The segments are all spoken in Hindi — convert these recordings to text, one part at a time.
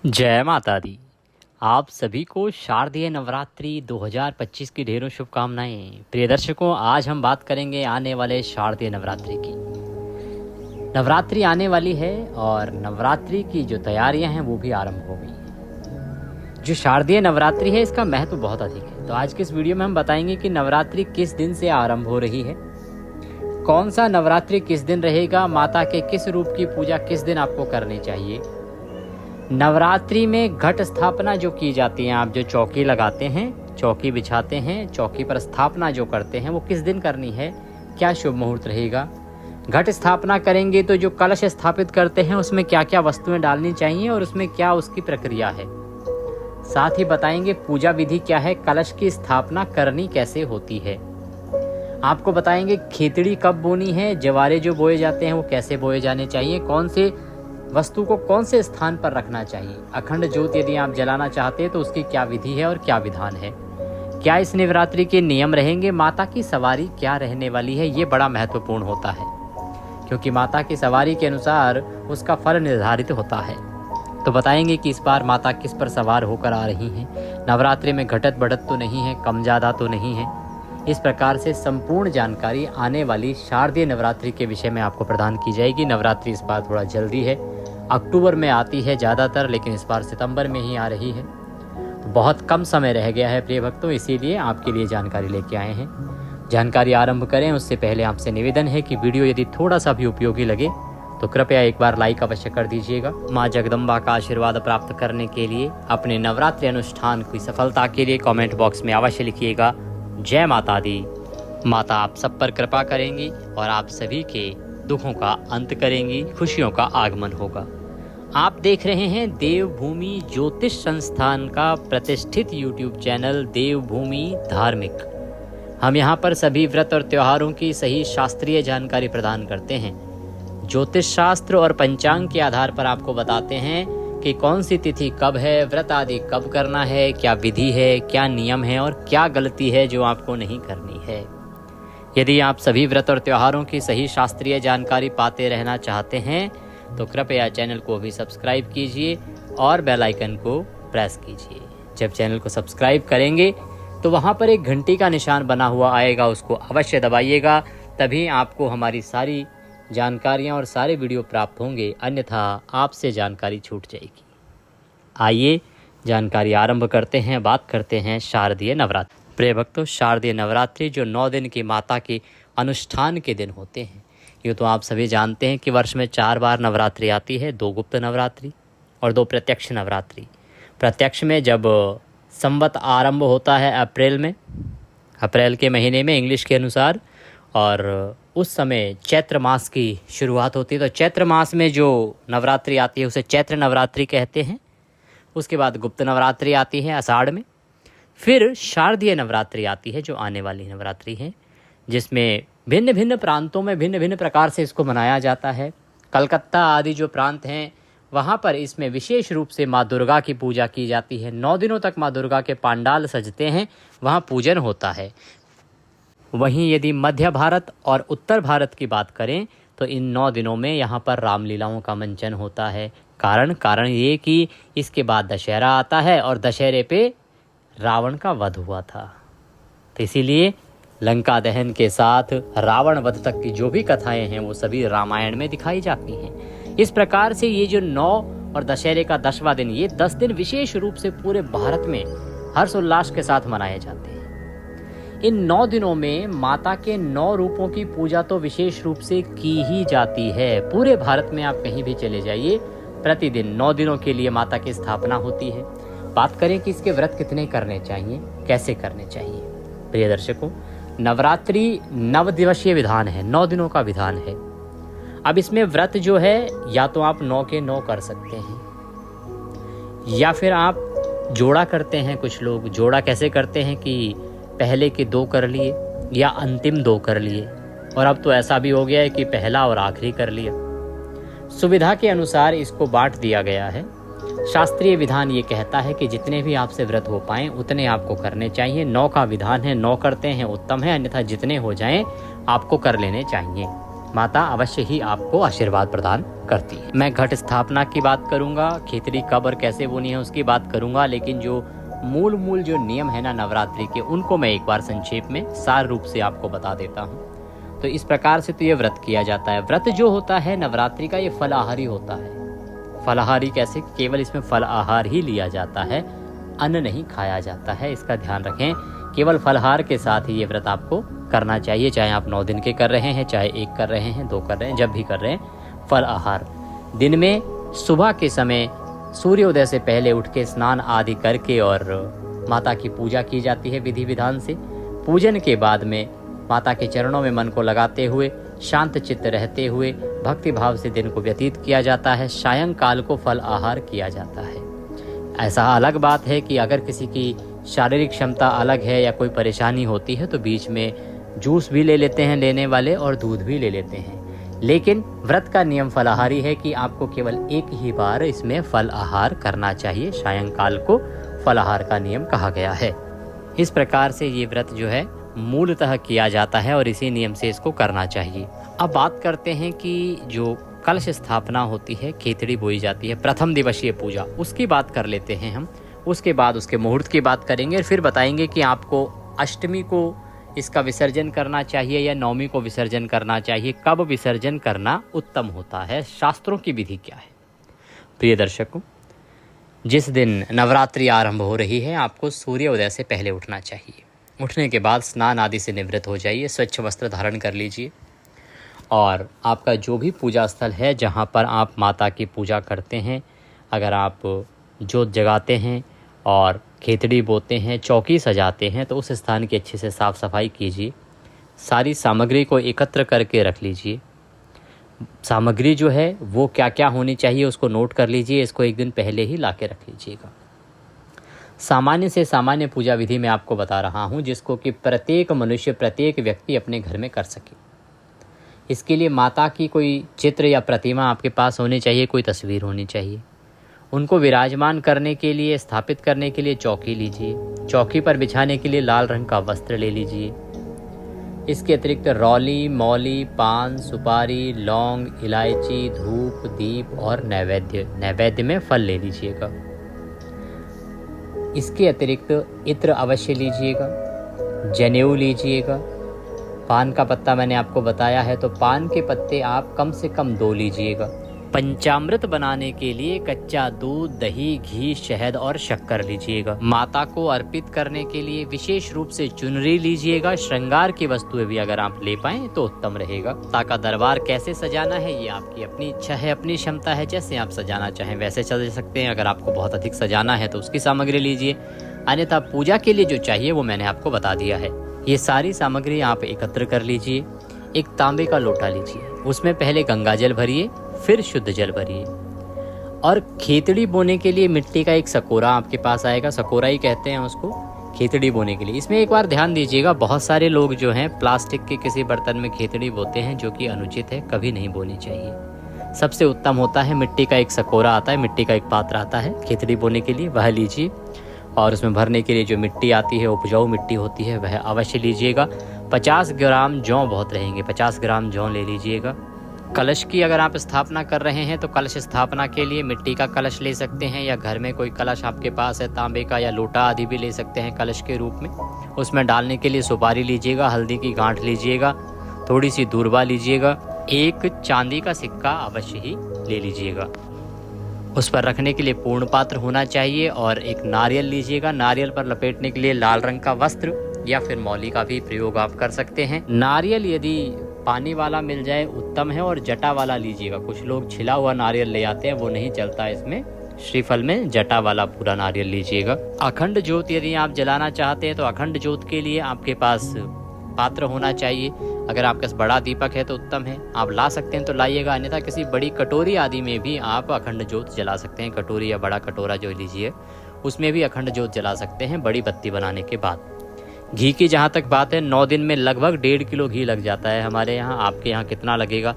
जय माता दी। आप सभी को शारदीय नवरात्रि 2025 की ढेरों शुभकामनाएं। प्रिय दर्शकों, आज हम बात करेंगे आने वाले शारदीय नवरात्रि की। नवरात्रि आने वाली है और नवरात्रि की जो तैयारियां हैं वो भी आरंभ हो गई हैं। जो शारदीय नवरात्रि है इसका महत्व बहुत अधिक है। तो आज के इस वीडियो में हम बताएंगे कि नवरात्रि किस दिन से आरंभ हो रही है, कौन सा नवरात्रि किस दिन रहेगा, माता के किस रूप की पूजा किस दिन आपको करनी चाहिए। नवरात्रि में घट स्थापना जो की जाती है, आप जो चौकी लगाते हैं, चौकी बिछाते हैं, चौकी पर स्थापना जो करते हैं वो किस दिन करनी है, क्या शुभ मुहूर्त रहेगा। घट स्थापना करेंगे तो जो कलश स्थापित करते हैं उसमें क्या क्या वस्तुएं डालनी चाहिए और उसमें क्या उसकी प्रक्रिया है। साथ ही बताएंगे पूजा विधि क्या है, कलश की स्थापना करनी कैसे होती है। आपको बताएंगे खेतड़ी कब बोनी है, जवारे जो बोए जाते हैं वो कैसे बोए जाने चाहिए, कौन से वस्तु को कौन से स्थान पर रखना चाहिए। अखंड ज्योत यदि आप जलाना चाहते हैं तो उसकी क्या विधि है और क्या विधान है। क्या इस नवरात्रि के नियम रहेंगे, माता की सवारी क्या रहने वाली है, ये बड़ा महत्वपूर्ण होता है क्योंकि माता की सवारी के अनुसार उसका फल निर्धारित होता है। तो बताएंगे कि इस बार माता किस पर सवार होकर आ रही हैं। नवरात्रि में घटत बढ़त तो नहीं है, कम ज़्यादा तो नहीं है। इस प्रकार से संपूर्ण जानकारी आने वाली शारदीय नवरात्रि के विषय में आपको प्रदान की जाएगी। नवरात्रि इस बार थोड़ा जल्दी है, अक्टूबर में आती है ज़्यादातर, लेकिन इस बार सितंबर में ही आ रही है। तो बहुत कम समय रह गया है प्रिय भक्तों, इसीलिए आपके लिए जानकारी लेके आए हैं। जानकारी आरंभ करें उससे पहले आपसे निवेदन है कि वीडियो यदि थोड़ा सा भी उपयोगी लगे तो कृपया एक बार लाइक अवश्य कर दीजिएगा। माँ जगदम्बा का आशीर्वाद प्राप्त करने के लिए, अपने नवरात्रि अनुष्ठान की सफलता के लिए कमेंट बॉक्स में अवश्य लिखिएगा जय माता दी। माता आप सब पर कृपा करेंगी और आप सभी के दुखों का अंत करेंगी, खुशियों का आगमन होगा। आप देख रहे हैं देवभूमि ज्योतिष संस्थान का प्रतिष्ठित यूट्यूब चैनल देवभूमि धार्मिक। हम यहाँ पर सभी व्रत और त्योहारों की सही शास्त्रीय जानकारी प्रदान करते हैं। ज्योतिष शास्त्र और पंचांग के आधार पर आपको बताते हैं कि कौन सी तिथि कब है, व्रत आदि कब करना है, क्या विधि है, क्या नियम है और क्या गलती है जो आपको नहीं करनी है। यदि आप सभी व्रत और त्योहारों की सही शास्त्रीय जानकारी पाते रहना चाहते हैं तो कृपया चैनल को भी सब्सक्राइब कीजिए और बेल आइकन को प्रेस कीजिए। जब चैनल को सब्सक्राइब करेंगे तो वहां पर एक घंटी का निशान बना हुआ आएगा, उसको अवश्य दबाइएगा, तभी आपको हमारी सारी जानकारियां और सारे वीडियो प्राप्त होंगे, अन्यथा आपसे जानकारी छूट जाएगी। आइए जानकारी आरंभ करते हैं, बात करते हैं शारदीय नवरात्रि। प्रिय भक्तों, शारदीय नवरात्रि जो 9 दिन की माता के अनुष्ठान के दिन होते हैं, ये तो आप सभी जानते हैं कि वर्ष में 4 बार नवरात्रि आती है, 2 गुप्त नवरात्रि और 2 प्रत्यक्ष नवरात्रि। प्रत्यक्ष में जब संवत आरंभ होता है अप्रैल में, अप्रैल के महीने में इंग्लिश के अनुसार, और उस समय चैत्र मास की शुरुआत होती है। तो चैत्र मास में जो नवरात्रि आती है उसे चैत्र नवरात्रि कहते हैं। उसके बाद गुप्त नवरात्रि आती है आषाढ़ में, फिर शारदीय नवरात्रि आती है जो आने वाली नवरात्रि है, जिसमें भिन्न भिन्न प्रांतों में भिन्न भिन्न प्रकार से इसको मनाया जाता है। कलकत्ता आदि जो प्रांत हैं वहाँ पर इसमें विशेष रूप से माँ दुर्गा की पूजा की जाती है। 9 दिनों तक माँ दुर्गा के पांडाल सजते हैं, वहाँ पूजन होता है। वहीं यदि मध्य भारत और उत्तर भारत की बात करें तो इन 9 दिनों में यहाँ पर रामलीलाओं का मंचन होता है। कारण ये कि इसके बाद दशहरा आता है और दशहरे पे रावण का वध हुआ था, तो इसीलिए लंका दहन के साथ रावण वध तक की जो भी कथाएं हैं वो सभी रामायण में दिखाई जाती हैं। इस प्रकार से ये जो 9 और दशहरे का 10वां दिन, ये 10 दिन विशेष रूप से पूरे भारत में हर्षोल्लास के साथ मनाए जाते हैं। इन 9 दिनों में माता के 9 रूपों की पूजा तो विशेष रूप से की ही जाती है। पूरे भारत में आप कहीं भी चले जाइए, प्रतिदिन 9 दिनों के लिए माता की स्थापना होती है। बात करें कि इसके व्रत कितने करने चाहिए, कैसे करने चाहिए। प्रिय दर्शकों, नवरात्रि 9 दिवसीय विधान है, 9 दिनों का विधान है। अब इसमें व्रत जो है या तो आप 9 के 9 कर सकते हैं या फिर आप जोड़ा करते हैं। कुछ लोग जोड़ा कैसे करते हैं कि पहले के 2 कर लिए या अंतिम 2 कर लिए, और अब तो ऐसा भी हो गया है कि पहला और आखिरी कर लिया। सुविधा के अनुसार इसको बांट दिया गया है। शास्त्रीय विधान ये कहता है कि जितने भी आपसे व्रत हो पाएं उतने आपको करने चाहिए। 9 का विधान है, 9 करते हैं उत्तम है, अन्यथा जितने हो जाएं आपको कर लेने चाहिए। माता अवश्य ही आपको आशीर्वाद प्रदान करती है। मैं घट स्थापना की बात करूंगा, खेतड़ी कब और कैसे बोनी है उसकी बात करूंगा, लेकिन जो मूल जो नियम है ना नवरात्रि के, उनको मैं एक बार संक्षेप में सार रूप से आपको बता देता हूँ। तो इस प्रकार से तो ये व्रत किया जाता है। व्रत जो होता है नवरात्रि का, ये फलाहारी होता है। फलाहारी कैसे? केवल इसमें फल आहार ही लिया जाता है, अन्न नहीं खाया जाता है, इसका ध्यान रखें। केवल फलहार के साथ ही ये व्रत आपको करना चाहिए, चाहे आप 9 दिन के कर रहे हैं, चाहे 1 कर रहे हैं, 2 कर रहे हैं, जब भी कर रहे हैं। फल आहार दिन में सुबह के समय सूर्योदय से पहले उठ के स्नान आदि करके और माता की पूजा की जाती है विधि विधान से। पूजन के बाद में माता के चरणों में मन को लगाते हुए, शांत चित्त रहते हुए भक्ति भाव से दिन को व्यतीत किया जाता है। सायंकाल को फल आहार किया जाता है। ऐसा अलग बात है कि अगर किसी की शारीरिक क्षमता अलग है या कोई परेशानी होती है तो बीच में जूस भी ले लेते हैं लेने वाले, और दूध भी ले लेते हैं। लेकिन व्रत का नियम फलाहारी है कि आपको केवल एक ही बार इसमें फल आहार करना चाहिए। सायंकाल को फलाहार का नियम कहा गया है। इस प्रकार से ये व्रत जो है मूलतः किया जाता है और इसी नियम से इसको करना चाहिए। अब बात करते हैं कि जो कलश स्थापना होती है, खेतड़ी बोई जाती है, प्रथम दिवसीय पूजा, उसकी बात कर लेते हैं हम। उसके बाद उसके मुहूर्त की बात करेंगे और फिर बताएंगे कि आपको अष्टमी को इसका विसर्जन करना चाहिए या नवमी को विसर्जन करना चाहिए, कब विसर्जन करना उत्तम होता है, शास्त्रों की विधि क्या है। प्रिय दर्शकों, जिस दिन नवरात्रि आरंभ हो रही है आपको सूर्योदय से पहले उठना चाहिए। उठने के बाद स्नान आदि से निवृत्त हो जाइए, स्वच्छ वस्त्र धारण कर लीजिए और आपका जो भी पूजा स्थल है जहाँ पर आप माता की पूजा करते हैं, अगर आप जोत जगाते हैं और खेतड़ी बोते हैं, चौकी सजाते हैं, तो उस स्थान की अच्छे से साफ़ सफाई कीजिए। सारी सामग्री को एकत्र करके रख लीजिए। सामग्री जो है वो क्या क्या होनी चाहिए उसको नोट कर लीजिए। इसको एक दिन पहले ही ला के रख लीजिएगा। सामान्य से सामान्य पूजा विधि मैं आपको बता रहा हूँ, जिसको कि प्रत्येक मनुष्य, प्रत्येक व्यक्ति अपने घर में कर सके। इसके लिए माता की कोई चित्र या प्रतिमा आपके पास होनी चाहिए, कोई तस्वीर होनी चाहिए। उनको विराजमान करने के लिए, स्थापित करने के लिए चौकी लीजिए। चौकी पर बिछाने के लिए लाल रंग का वस्त्र ले लीजिए। इसके अतिरिक्त रौली, मौली, पान, सुपारी, लौंग, इलायची, धूप, दीप और नैवेद्य में फल ले लीजिएगा। इसके अतिरिक्त इत्र अवश्य लीजिएगा, जनेऊ लीजिएगा। पान का पत्ता मैंने आपको बताया है, तो पान के पत्ते आप कम से कम 2 लीजिएगा। पंचामृत बनाने के लिए कच्चा दूध, दही, घी, शहद और शक्कर लीजिएगा। माता को अर्पित करने के लिए विशेष रूप से चुनरी लीजिएगा। श्रृंगार की वस्तुएं भी अगर आप ले पाएं तो उत्तम रहेगा। माता का दरबार कैसे सजाना है ये आपकी अपनी इच्छा है, अपनी क्षमता है। जैसे आप सजाना चाहें वैसे सजा सकते हैं। अगर आपको बहुत अधिक सजाना है तो उसकी सामग्री लीजिए, अन्यथा पूजा के लिए जो चाहिए वो मैंने आपको बता दिया है। ये सारी सामग्री आप एकत्र कर लीजिए। एक तांबे का लोटा लीजिए, उसमें पहले गंगा जल भरिए, फिर शुद्ध जल भरिए। और खेतड़ी बोने के लिए मिट्टी का एक सकोरा आपके पास आएगा, सकोरा ही कहते हैं उसको, खेतड़ी बोने के लिए। इसमें एक बार ध्यान दीजिएगा, बहुत सारे लोग जो हैं प्लास्टिक के किसी बर्तन में खेतड़ी बोते हैं, जो कि अनुचित है, कभी नहीं बोनी चाहिए। सबसे उत्तम होता है मिट्टी का एक सकोरा आता है, मिट्टी का एक पात्र आता है खेतड़ी बोने के लिए, वह लीजिए। और उसमें भरने के लिए जो मिट्टी आती है, उपजाऊ मिट्टी होती है, वह अवश्य लीजिएगा। 50 ग्राम जौ बहुत रहेंगे, 50 ग्राम जौ ले लीजिएगा। कलश की अगर आप स्थापना कर रहे हैं तो कलश स्थापना के लिए मिट्टी का कलश ले सकते हैं, या घर में कोई कलश आपके पास है तांबे का या लोटा आदि भी ले सकते हैं कलश के रूप में। उसमें डालने के लिए सुपारी लीजिएगा, हल्दी की गांठ लीजिएगा, थोड़ी सी दूर्वा लीजिएगा, एक चांदी का सिक्का अवश्य ही ले लीजिएगा। उस पर रखने के लिए पूर्ण पात्र होना चाहिए। और एक नारियल लीजिएगा। नारियल पर लपेटने के लिए लाल रंग का वस्त्र या फिर मौली का भी प्रयोग आप कर सकते हैं। नारियल यदि पानी वाला मिल जाए उत्तम है, और जटा वाला लीजिएगा। कुछ लोग छिला हुआ नारियल ले आते हैं, वो नहीं चलता इसमें। श्रीफल में जटा वाला पूरा नारियल लीजिएगा। अखंड ज्योत यदि आप जलाना चाहते हैं तो अखंड ज्योत के लिए आपके पास पात्र होना चाहिए। अगर आपके पास बड़ा दीपक है तो उत्तम है, आप ला सकते हैं तो लाइएगा, अन्यथा किसी बड़ी कटोरी आदि में भी आप अखंड ज्योत जला सकते हैं। कटोरी या बड़ा कटोरा जो लीजिए उसमें भी अखंड ज्योत जला सकते हैं बड़ी बत्ती बनाने के बाद। घी की जहाँ तक बात है, 9 दिन में लगभग 1.5 किलो घी लग जाता है हमारे यहाँ। आपके यहाँ कितना लगेगा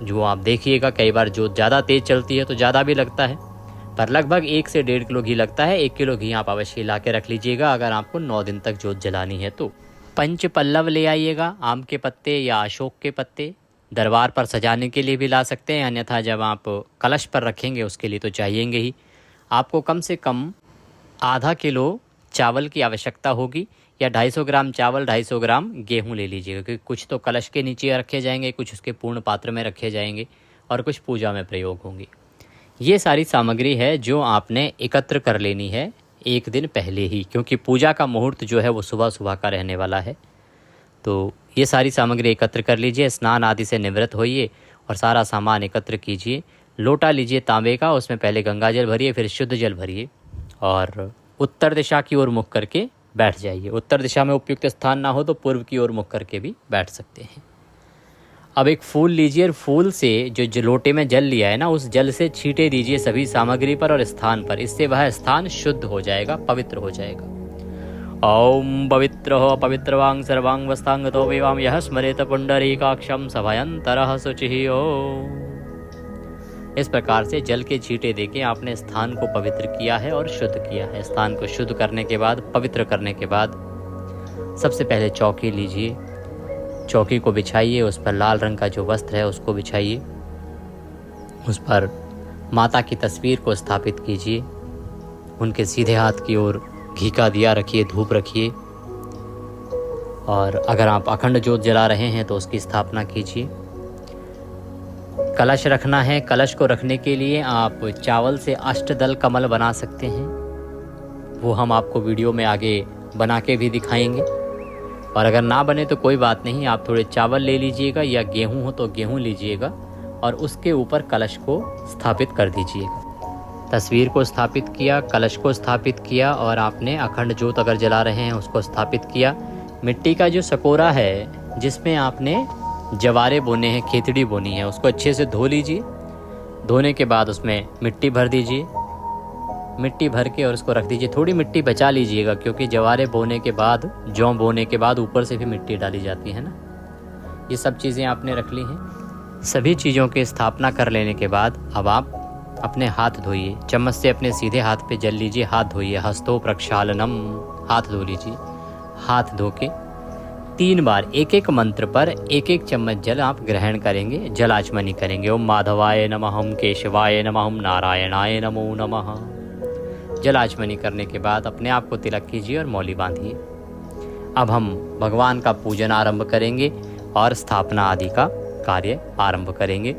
जो आप देखिएगा। कई बार ज्योत ज़्यादा तेज़ चलती है तो ज़्यादा भी लगता है, पर लगभग 1 से 1.5 किलो घी लगता है। 1 किलो घी आप अवश्य ला के रख लीजिएगा अगर आपको 9 दिन तक ज्योत जलानी है तो। पंच पल्लव ले आइएगा, आम के पत्ते या अशोक के पत्ते, दरबार पर सजाने के लिए भी ला सकते हैं, अन्यथा जब आप कलश पर रखेंगे उसके लिए तो चाहिएंगे ही। आपको कम से कम आधा किलो चावल की आवश्यकता होगी, या 250 ग्राम चावल 250 ग्राम गेहूं ले लीजिएगा, क्योंकि कुछ तो कलश के नीचे रखे जाएंगे, कुछ उसके पूर्ण पात्र में रखे जाएंगे और कुछ पूजा में प्रयोग होंगे। ये सारी सामग्री है जो आपने एकत्र कर लेनी है एक दिन पहले ही, क्योंकि पूजा का मुहूर्त जो है वो सुबह सुबह का रहने वाला है। तो ये सारी सामग्री एकत्र कर लीजिए, स्नान आदि से निवृत्त होइए और सारा सामान एकत्र कीजिए। लोटा लीजिए तांबे का, उसमें पहले गंगा जल भरिए, फिर शुद्ध जल भरिए और उत्तर दिशा की ओर मुख करके बैठ जाइए। उत्तर दिशा में उपयुक्त स्थान ना हो तो पूर्व की ओर मुख करके भी बैठ सकते हैं। अब एक फूल लीजिए और फूल से जो लोटे में जल लिया है ना, उस जल से छींटे दीजिए सभी सामग्री पर और स्थान पर। इससे वह स्थान शुद्ध हो जाएगा, पवित्र हो जाएगा। ओम पवित्र हो पवित्रवांग सर्वांग वस्तांगतो विवाम यह स्मरेत पुंडरीकाक्षम सभयंतरः शुचिः ओम। इस प्रकार से जल के छींटे देके आपने स्थान को पवित्र किया है और शुद्ध किया है। स्थान को शुद्ध करने के बाद, पवित्र करने के बाद, सबसे पहले चौकी लीजिए, चौकी को बिछाइए, उस पर लाल रंग का जो वस्त्र है उसको बिछाइए, उस पर माता की तस्वीर को स्थापित कीजिए, उनके सीधे हाथ की ओर घी का दिया रखिए, धूप रखिए और अगर आप अखंड ज्योत जला रहे हैं तो उसकी स्थापना कीजिए। कलश रखना है, कलश को रखने के लिए आप चावल से अष्टदल कमल बना सकते हैं, वो हम आपको वीडियो में आगे बना के भी दिखाएंगे। और अगर ना बने तो कोई बात नहीं, आप थोड़े चावल ले लीजिएगा या गेहूं हो तो गेहूं लीजिएगा और उसके ऊपर कलश को स्थापित कर दीजिएगा। तस्वीर को स्थापित किया, कलश को स्थापित किया और आपने अखंड ज्योत अगर जला रहे हैं उसको स्थापित किया। मिट्टी का जो सकोरा है जिसमें आपने जवारे बोने हैं, खेतड़ी बोनी है, उसको अच्छे से धो लीजिए। धोने के बाद उसमें मिट्टी भर दीजिए, मिट्टी भर के और उसको रख दीजिए। थोड़ी मिट्टी बचा लीजिएगा, क्योंकि जवारे बोने के बाद, जौ बोने के बाद ऊपर से भी मिट्टी डाली जाती है ना। ये सब चीज़ें आपने रख ली हैं। सभी चीज़ों की स्थापना कर लेने के बाद अब आप अपने हाथ धोइए, चम्मच से अपने सीधे हाथ पे जल लीजिए, हाथ धोइए। हस्तो प्रक्षालनम, हाथ धो लीजिए। हाथ धो के 3 बार एक एक मंत्र पर एक एक चम्मच जल आप ग्रहण करेंगे, जल आचमनी करेंगे। ओम माधवाय नमः, ओम केशवाय नमः, ओम नारायणाय नमो नमः। जल आचमनी करने के बाद अपने आप को तिलक कीजिए और मौली बांधिए। अब हम भगवान का पूजन आरंभ करेंगे और स्थापना आदि का कार्य आरंभ करेंगे।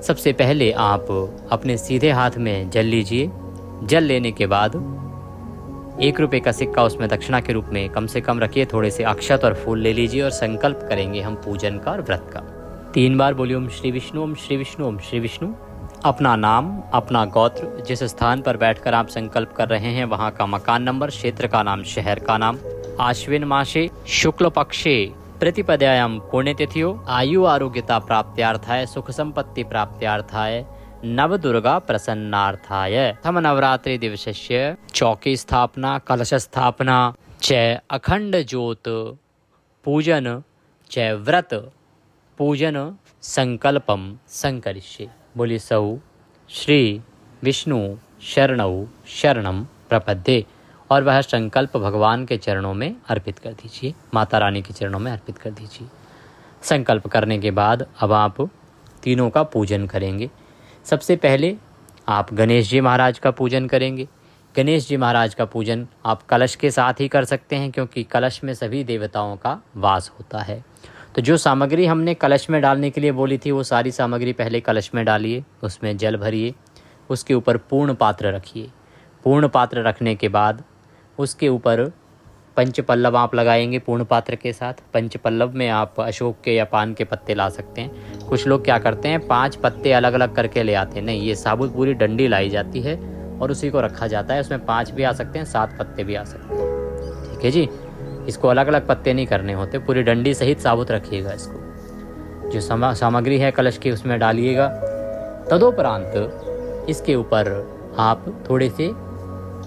सबसे पहले आप अपने सीधे हाथ में जल लीजिए। जल लेने के बाद 1 रुपये का सिक्का उसमें दक्षिणा के रूप में कम से कम रखिए। थोड़े से अक्षत और फूल ले लीजिए और संकल्प करेंगे हम पूजन का और व्रत का। 3 बार बोलिए ओम श्री विष्णु, ओम श्री विष्णु, ओम श्री विष्णु। अपना नाम, अपना गोत्र, जिस स्थान पर बैठकर आप संकल्प कर रहे हैं वहाँ का मकान नंबर, क्षेत्र का नाम, शहर का नाम, आश्विन मासे शुक्ल पक्षे प्रतिपदायाम पुण्यतिथियो, आयु आरोग्यता प्राप्त्यार्थाय, सुख संपत्ति प्राप्त्यार्थाय, नव दुर्गा प्रसन्नार्थाय। प्रथम नवरात्रि दिवसस्य चौकी स्थापना, कलश स्थापना च अखंड ज्योत पूजन च व्रत पूजन संकल्पम संकरिष्ये। बोली सौ श्री विष्णु शरणौ शरणम प्रपद्ये। और वह संकल्प भगवान के चरणों में अर्पित कर दीजिए, माता रानी के चरणों में अर्पित कर दीजिए। संकल्प करने के बाद अब आप तीनों का पूजन करेंगे। सबसे पहले आप गणेश जी महाराज का पूजन करेंगे। गणेश जी महाराज का पूजन आप कलश के साथ ही कर सकते हैं, क्योंकि कलश में सभी देवताओं का वास होता है। तो जो सामग्री हमने कलश में डालने के लिए बोली थी वो सारी सामग्री पहले कलश में डालिए, उसमें जल भरिए, उसके ऊपर पूर्ण पात्र रखिए। पूर्ण पात्र रखने के बाद उसके ऊपर पंचपल्लव आप लगाएंगे पूर्ण पात्र के साथ। पंचपल्लव में आप अशोक के या पान के पत्ते ला सकते हैं। कुछ लोग क्या करते हैं 5 पत्ते अलग अलग करके ले आते हैं, नहीं, ये साबुत पूरी डंडी लाई जाती है और उसी को रखा जाता है। उसमें 5 भी आ सकते हैं, 7 पत्ते भी आ सकते हैं, ठीक है जी। इसको अलग अलग पत्ते नहीं करने होते, पूरी डंडी सहित साबुत रखिएगा। इसको जो सामग्री है कलश की उसमें डालिएगा। तदोपरांत इसके ऊपर आप थोड़े से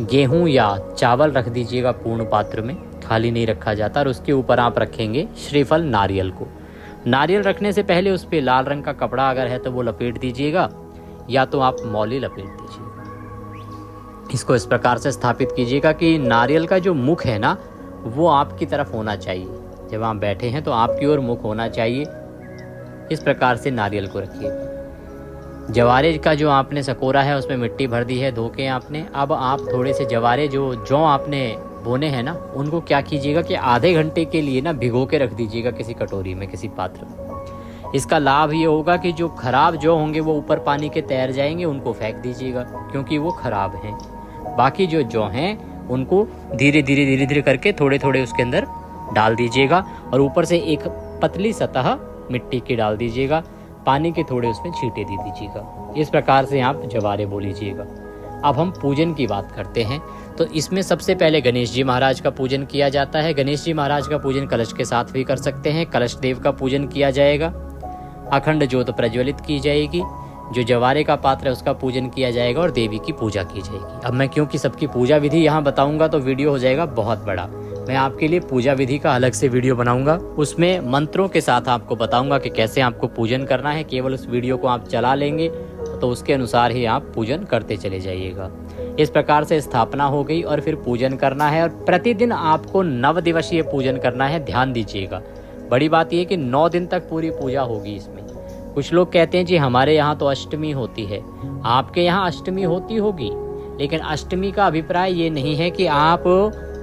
गेहूं या चावल रख दीजिएगा पूर्ण पात्र में, खाली नहीं रखा जाता। और उसके ऊपर आप रखेंगे श्रीफल नारियल को। नारियल रखने से पहले उस पर लाल रंग का कपड़ा अगर है तो वो लपेट दीजिएगा, या तो आप मौली लपेट दीजिएगा। इसको इस प्रकार से स्थापित कीजिएगा कि नारियल का जो मुख है ना वो आपकी तरफ होना चाहिए। जब आप बैठे हैं तो आपकी ओर मुख होना चाहिए। इस प्रकार से नारियल को रखिएगा। जवारे का जो आपने सकोरा है उसमें मिट्टी भर दी है धो के आपने। अब आप थोड़े से जवारे जो जौ आपने बोने हैं ना, उनको क्या कीजिएगा कि आधे घंटे के लिए ना भिगो के रख दीजिएगा किसी कटोरी में, किसी पात्र में। इसका लाभ ये होगा कि जो खराब जौ होंगे वो ऊपर पानी के तैर जाएंगे, उनको फेंक दीजिएगा क्योंकि वो खराब हैं। बाकी जो जौ हैं उनको धीरे धीरे करके थोड़े थोड़े उसके अंदर डाल दीजिएगा और ऊपर से एक पतली सतह मिट्टी की डाल दीजिएगा, पानी के थोड़े उसमें छींटे दे दीजिएगा। इस प्रकार से आप जवारे बो लीजिएगा। अब हम पूजन की बात करते हैं। तो इसमें सबसे पहले गणेश जी महाराज का पूजन किया जाता है। गणेश जी महाराज का पूजन कलश के साथ भी कर सकते हैं। कलश देव का पूजन किया जाएगा, अखंड ज्योत प्रज्वलित की जाएगी, जो जवारे का पात्र है उसका पूजन किया जाएगा और देवी की पूजा की जाएगी। अब मैं क्योंकि सबकी पूजा विधि यहाँ बताऊंगा तो वीडियो हो जाएगा बहुत बड़ा। मैं आपके लिए पूजा विधि का अलग से वीडियो बनाऊंगा, उसमें मंत्रों के साथ आपको बताऊंगा कि कैसे आपको पूजन करना है। केवल उस वीडियो को आप चला लेंगे तो उसके अनुसार ही आप पूजन करते चले जाइएगा। इस प्रकार से स्थापना हो गई और फिर पूजन करना है और प्रतिदिन आपको 9 दिवसीय पूजन करना है। ध्यान दीजिएगा, बड़ी बात यह कि 9 दिन तक पूरी पूजा होगी इसमें। कुछ लोग कहते हैं जी हमारे यहाँ तो अष्टमी होती है, आपके यहाँ अष्टमी होती होगी, लेकिन अष्टमी का अभिप्राय ये नहीं है कि आप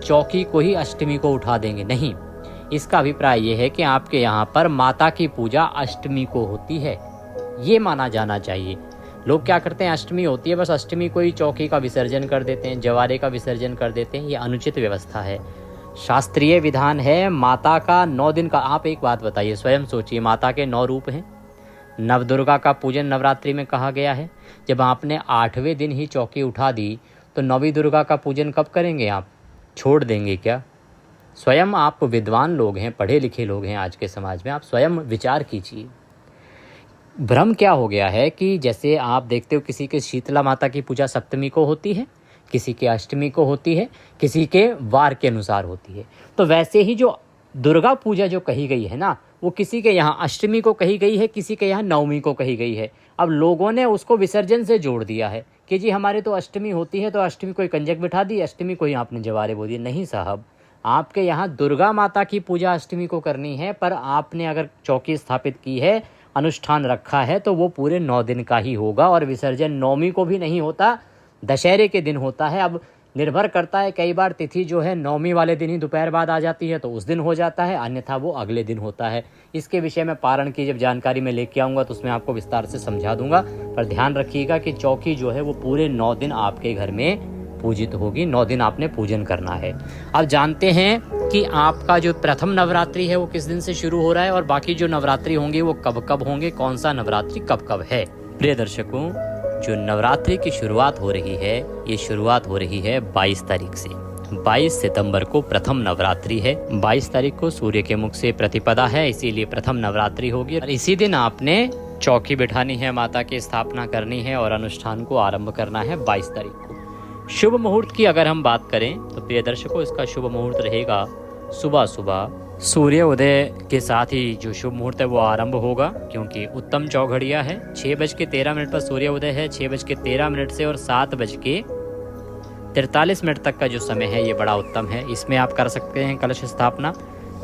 चौकी को ही अष्टमी को उठा देंगे, नहीं। इसका अभिप्राय ये है कि आपके यहाँ पर माता की पूजा अष्टमी को होती है, ये माना जाना चाहिए। लोग क्या करते हैं, अष्टमी होती है बस अष्टमी को ही चौकी का विसर्जन कर देते हैं, जवारे का विसर्जन कर देते हैं। ये अनुचित व्यवस्था है। शास्त्रीय विधान है माता का 9 दिन का। आप एक बात बताइए, स्वयं सोचिए, माता के 9 रूप हैं। नवदुर्गा का पूजन नवरात्रि में कहा गया है। जब आपने 8वें दिन ही चौकी उठा दी तो नवी दुर्गा का पूजन कब करेंगे? आप छोड़ देंगे क्या? स्वयं आप विद्वान लोग हैं, पढ़े लिखे लोग हैं आज के समाज में, आप स्वयं विचार कीजिए। भ्रम क्या हो गया है कि जैसे आप देखते हो किसी के शीतला माता की पूजा सप्तमी को होती है, किसी के अष्टमी को होती है, किसी के वार के अनुसार होती है, तो वैसे ही जो दुर्गा पूजा जो कही गई है ना, वो किसी के यहाँ अष्टमी को कही गई है, किसी के यहाँ नवमी को कही गई है। अब लोगों ने उसको विसर्जन से जोड़ दिया है कि जी हमारे तो अष्टमी होती है तो अष्टमी को ही कंजक बिठा दी, अष्टमी को ही आपने जवारे बोल दिए। नहीं साहब, आपके यहाँ दुर्गा माता की पूजा अष्टमी को करनी है, पर आपने अगर चौकी स्थापित की है, अनुष्ठान रखा है, तो वो पूरे 9 दिन का ही होगा और विसर्जन नवमी को भी नहीं होता, दशहरे के दिन होता है। अब निर्भर करता है, कई बार तिथि जो है नवमी वाले दिन ही दोपहर बाद आ जाती है तो उस दिन हो जाता है, अन्यथा वो अगले दिन होता है। इसके विषय में पारण की जब जानकारी मैं लेके आऊँगा तो उसमें आपको विस्तार से समझा दूंगा। पर ध्यान रखिएगा कि चौकी जो है वो पूरे 9 दिन आपके घर में पूजित होगी, 9 दिन आपने पूजन करना है। अब जानते हैं कि आपका जो प्रथम नवरात्रि है वो किस दिन से शुरू हो रहा है और बाकी जो नवरात्रि होंगे वो कब कब होंगे, कौन सा नवरात्रि कब कब है। प्रिय दर्शकों, जो नवरात्रि की शुरुआत हो रही है, ये शुरुआत हो रही है 22 तारीख से। 22 सितंबर को प्रथम नवरात्रि है। 22 तारीख को सूर्य के मुख से प्रतिपदा है, इसीलिए प्रथम नवरात्रि होगी और इसी दिन आपने चौकी बिठानी है, माता की स्थापना करनी है और अनुष्ठान को आरंभ करना है 22 तारीख को। शुभ मुहूर्त की अगर हम बात करें तो प्रिय दर्शकों, इसका शुभ मुहूर्त रहेगा सुबह सुबह सूर्य उदय के साथ ही जो शुभ मुहूर्त है वो आरंभ होगा, क्योंकि उत्तम चौघड़िया है। 6:13 पर सूर्य उदय है, 6:13 से और 7:43 तक का जो समय है ये बड़ा उत्तम है। इसमें आप कर सकते हैं कलश स्थापना।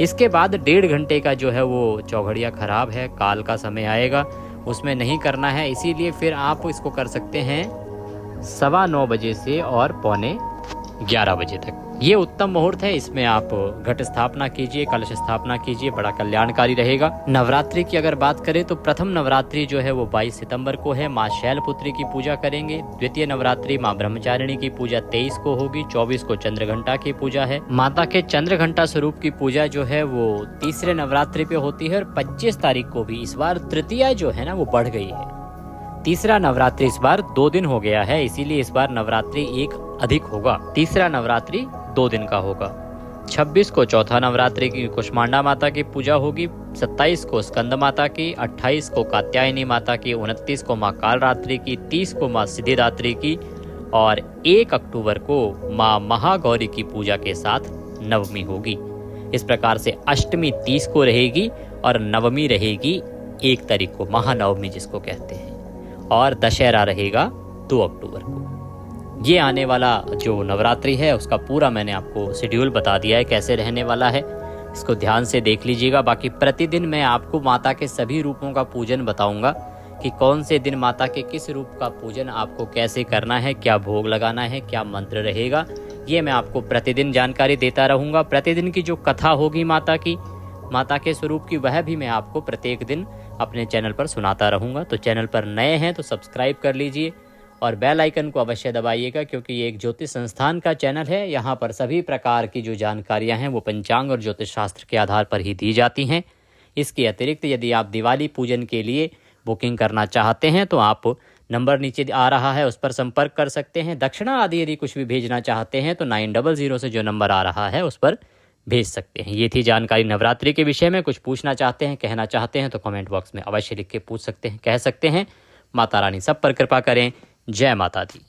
इसके बाद 1.5 घंटे का जो है वो चौघड़िया खराब है, काल का समय आएगा, उसमें नहीं करना है। इसीलिए फिर आप इसको कर सकते हैं 9:15 बजे से और 11:15 बजे तक। ये उत्तम मुहूर्त है, इसमें आप घट स्थापना कीजिए, कलश स्थापना कीजिए, बड़ा कल्याणकारी रहेगा। नवरात्रि की अगर बात करें तो प्रथम नवरात्रि जो है वो 22 सितंबर को है, माँ शैलपुत्री की पूजा करेंगे। द्वितीय नवरात्रि माँ ब्रह्मचारिणी की पूजा 23 को होगी। 24 को चंद्रघंटा की पूजा है। माता के चंद्रघंटा स्वरूप की पूजा जो है वो तीसरे नवरात्रि पे होती है और 25 तारीख को भी इस बार तृतीया जो है ना वो बढ़ गई है। तीसरा नवरात्रि इस बार 2 दिन हो गया है, इसीलिए इस बार नवरात्रि एक अधिक होगा। तीसरा नवरात्रि 2 दिन का होगा। 26 को चौथा नवरात्रि की कुष्मांडा माता की पूजा होगी। 27 को स्कंद माता की, 28 को कात्यायनी माता की, 29 को माँ कालरात्रि की, 30 को माँ सिद्धिदात्री की और 1 अक्टूबर को माँ महागौरी की पूजा के साथ नवमी होगी। इस प्रकार से अष्टमी 30 को रहेगी और नवमी रहेगी 1 तारीख को, महानवमी जिसको कहते हैं, और दशहरा रहेगा 2 अक्टूबर को। ये आने वाला जो नवरात्रि है उसका पूरा मैंने आपको शेड्यूल बता दिया है कैसे रहने वाला है। इसको ध्यान से देख लीजिएगा। बाकी प्रतिदिन मैं आपको माता के सभी रूपों का पूजन बताऊंगा कि कौन से दिन माता के किस रूप का पूजन आपको कैसे करना है, क्या भोग लगाना है, क्या मंत्र रहेगा, ये मैं आपको प्रतिदिन जानकारी देता रहूँगा। प्रतिदिन की जो कथा होगी माता के स्वरूप की, वह भी मैं आपको प्रत्येक दिन अपने चैनल पर सुनाता रहूँगा। तो चैनल पर नए हैं तो सब्सक्राइब कर लीजिए और बेल आइकन को अवश्य दबाइएगा, क्योंकि ये एक ज्योतिष संस्थान का चैनल है। यहाँ पर सभी प्रकार की जो जानकारियाँ हैं वो पंचांग और ज्योतिष शास्त्र के आधार पर ही दी जाती हैं। इसके अतिरिक्त यदि आप दिवाली पूजन के लिए बुकिंग करना चाहते हैं तो आप नंबर नीचे आ रहा है उस पर संपर्क कर सकते हैं। दक्षिणा आदि यदि कुछ भी भेजना चाहते हैं तो 900 से जो नंबर आ रहा है उस पर भेज सकते हैं। ये थी जानकारी नवरात्रि के विषय में। कुछ पूछना चाहते हैं, कहना चाहते हैं तो कमेंट बॉक्स में अवश्य लिख के पूछ सकते हैं, कह सकते हैं। माता रानी सब पर कृपा करें। जय माता दी।